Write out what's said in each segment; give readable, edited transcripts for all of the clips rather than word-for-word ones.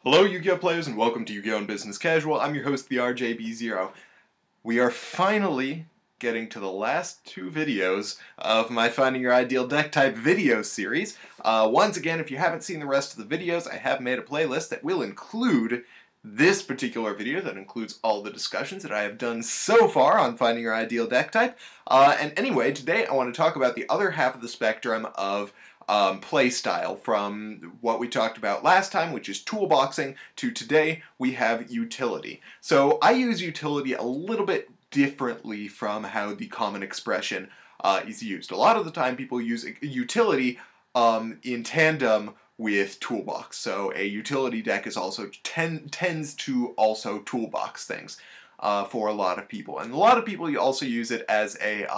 Hello Yu-Gi-Oh players and welcome to Yu-Gi-Oh! Business Casual. I'm your host, the RJB0. We are finally getting to the last two videos of my Finding Your Ideal Deck Type video series. Once again, if you haven't seen the rest of the videos, I have made a playlist that will include this particular video that includes all the discussions that I have done so far on Finding Your Ideal Deck Type. And anyway, today I want to talk about the other half of the spectrum of playstyle, from what we talked about last time, which is toolboxing, to today we have utility. So I use utility a little bit differently from how the common expression is used. A lot of the time people use utility in tandem with toolbox. So a utility deck is also tends to also toolbox things for a lot of people, and a lot of people also use it as a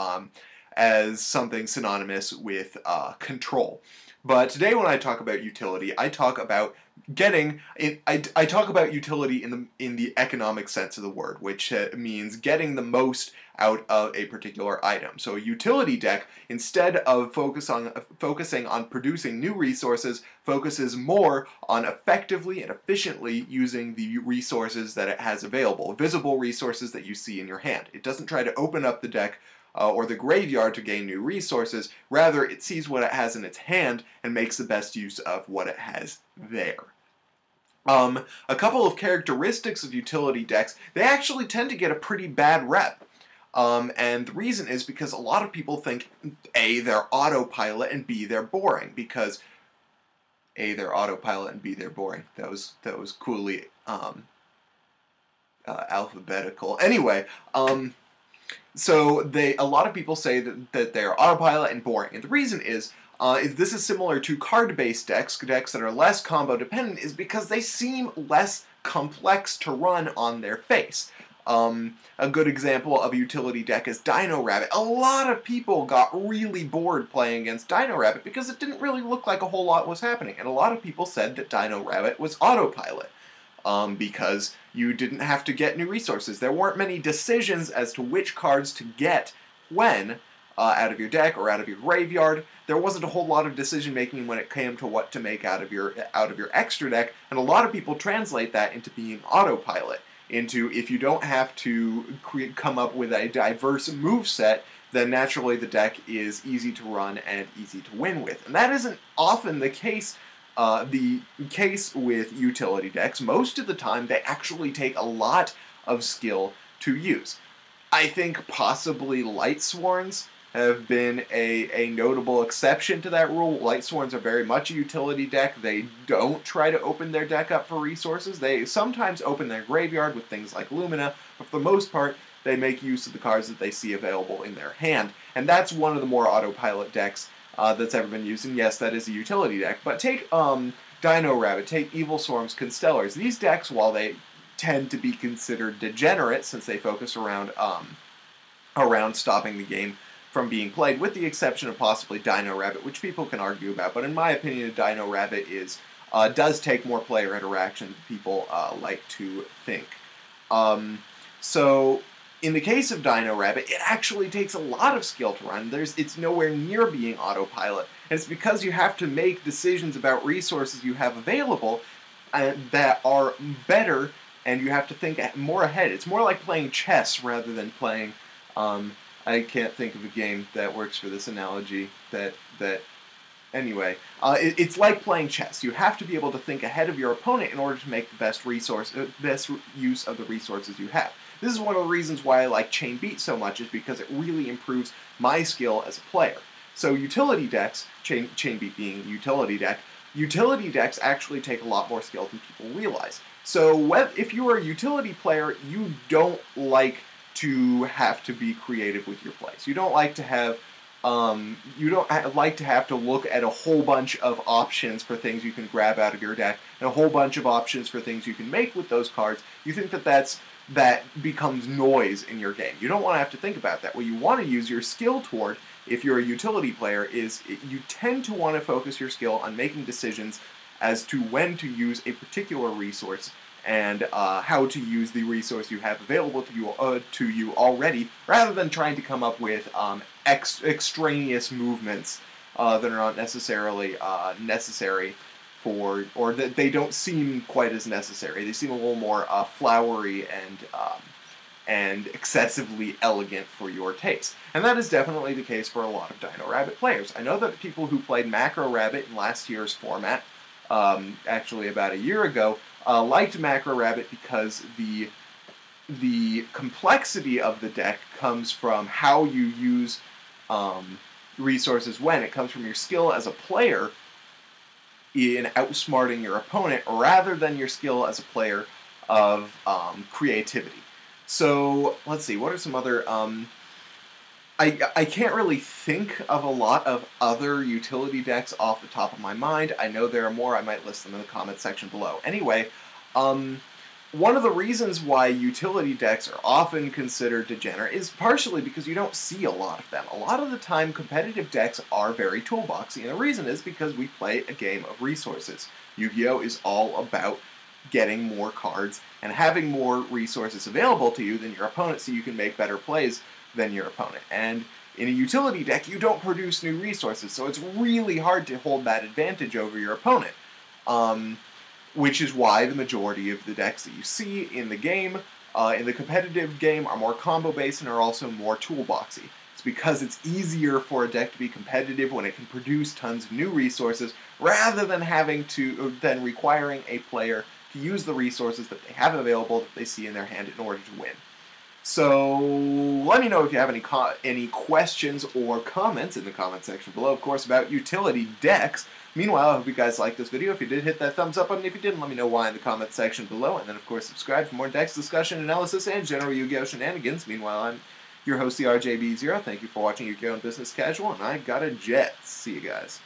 as something synonymous with control. But today when I talk about utility, I talk about I talk about utility in the economic sense of the word, which means getting the most out of a particular item. So a utility deck, instead of focusing on producing new resources, focuses more on effectively and efficiently using the resources that it has available, visible resources that you see in your hand. It doesn't try to open up the deck or the graveyard to gain new resources. Rather, it sees what it has in its hand and makes the best use of what it has there. A couple of characteristics of utility decks: they actually tend to get a pretty bad rep. And the reason is because a lot of people think A, they're autopilot, and B, they're boring. Because A, they're autopilot, and B, they're boring. That was coolly alphabetical. Anyway, so a lot of people say that they're autopilot and boring, and the reason is this is similar to card-based decks that are less combo dependent, is because they seem less complex to run on their face. A good example of a utility deck is Dino Rabbit. A lot of people got really bored playing against Dino Rabbit because it didn't really look like a whole lot was happening, and a lot of people said that Dino Rabbit was autopilot. Because you didn't have to get new resources. There weren't many decisions as to which cards to get when out of your deck or out of your graveyard. There wasn't a whole lot of decision making when it came to what to make out of your extra deck, and a lot of people translate that into being autopilot. Into, if you don't have to come up with a diverse move set, then naturally the deck is easy to run and easy to win with. And that isn't often the case. The case with utility decks. Most of the time they actually take a lot of skill to use. I think possibly Lightsworns have been a notable exception to that rule. Lightsworns are very much a utility deck. They don't try to open their deck up for resources. They sometimes open their graveyard with things like Lumina, but for the most part they make use of the cards that they see available in their hand. And that's one of the more autopilot decks that's ever been used, and yes, that is a utility deck. But take Dino Rabbit, take Evilswarms, Constellars. These decks, while they tend to be considered degenerate since they focus around stopping the game from being played, with the exception of possibly Dino Rabbit, which people can argue about, but in my opinion, Dino Rabbit does take more player interaction than people like to think. So in the case of Dino Rabbit, it actually takes a lot of skill to run. It's nowhere near being autopilot, and it's because you have to make decisions about resources you have available that are better, and you have to think more ahead. It's more like playing chess rather than playing, I can't think of a game that works for this analogy anyway, it's like playing chess. You have to be able to think ahead of your opponent in order to make the best use of the resources you have. This is one of the reasons why I like Chain Beat so much, is because it really improves my skill as a player. So utility decks, Chain Beat being utility decks actually take a lot more skill than people realize. So if you are a utility player, you don't like to have to be creative with your plays. You don't like to have to look at a whole bunch of options for things you can grab out of your deck, and a whole bunch of options for things you can make with those cards. You think that becomes noise in your game. You don't want to have to think about that. What you want to use your skill toward, if you're a utility player, is you tend to want to focus your skill on making decisions as to when to use a particular resource and how to use the resource you have available to you already, rather than trying to come up with extraneous movements that are not necessarily necessary or that they don't seem quite as necessary. They seem a little more flowery and excessively elegant for your taste. And that is definitely the case for a lot of Dino Rabbit players. I know that people who played Macro Rabbit in last year's format, actually about a year ago, liked Macro Rabbit because the complexity of the deck comes from how you use resources when. It comes from your skill as a player in outsmarting your opponent rather than your skill as a player of creativity. So, let's see, what are some other... I can't really think of a lot of other utility decks off the top of my mind. I know there are more. I might list them in the comment section below. Anyway, one of the reasons why utility decks are often considered degenerate is partially because you don't see a lot of them. A lot of the time, competitive decks are very toolboxy, and the reason is because we play a game of resources. Yu-Gi-Oh! Is all about getting more cards and having more resources available to you than your opponent so you can make better plays than your opponent. And in a utility deck, you don't produce new resources, so it's really hard to hold that advantage over your opponent. Which is why the majority of the decks that you see in the game, in the competitive game, are more combo-based and are also more toolboxy. It's because it's easier for a deck to be competitive when it can produce tons of new resources, rather than requiring a player to use the resources that they have available that they see in their hand in order to win. So, let me know if you have any questions or comments in the comment section below, of course, about utility decks. Meanwhile, I hope you guys liked this video. If you did, hit that thumbs up button. If you didn't, let me know why in the comment section below. And then, of course, subscribe for more decks discussion, analysis, and general Yu-Gi-Oh! Shenanigans. Meanwhile, I'm your host, the RJB0. Thank you for watching Yu-Gi-Oh! and Business Casual, and I got a jet. See you guys.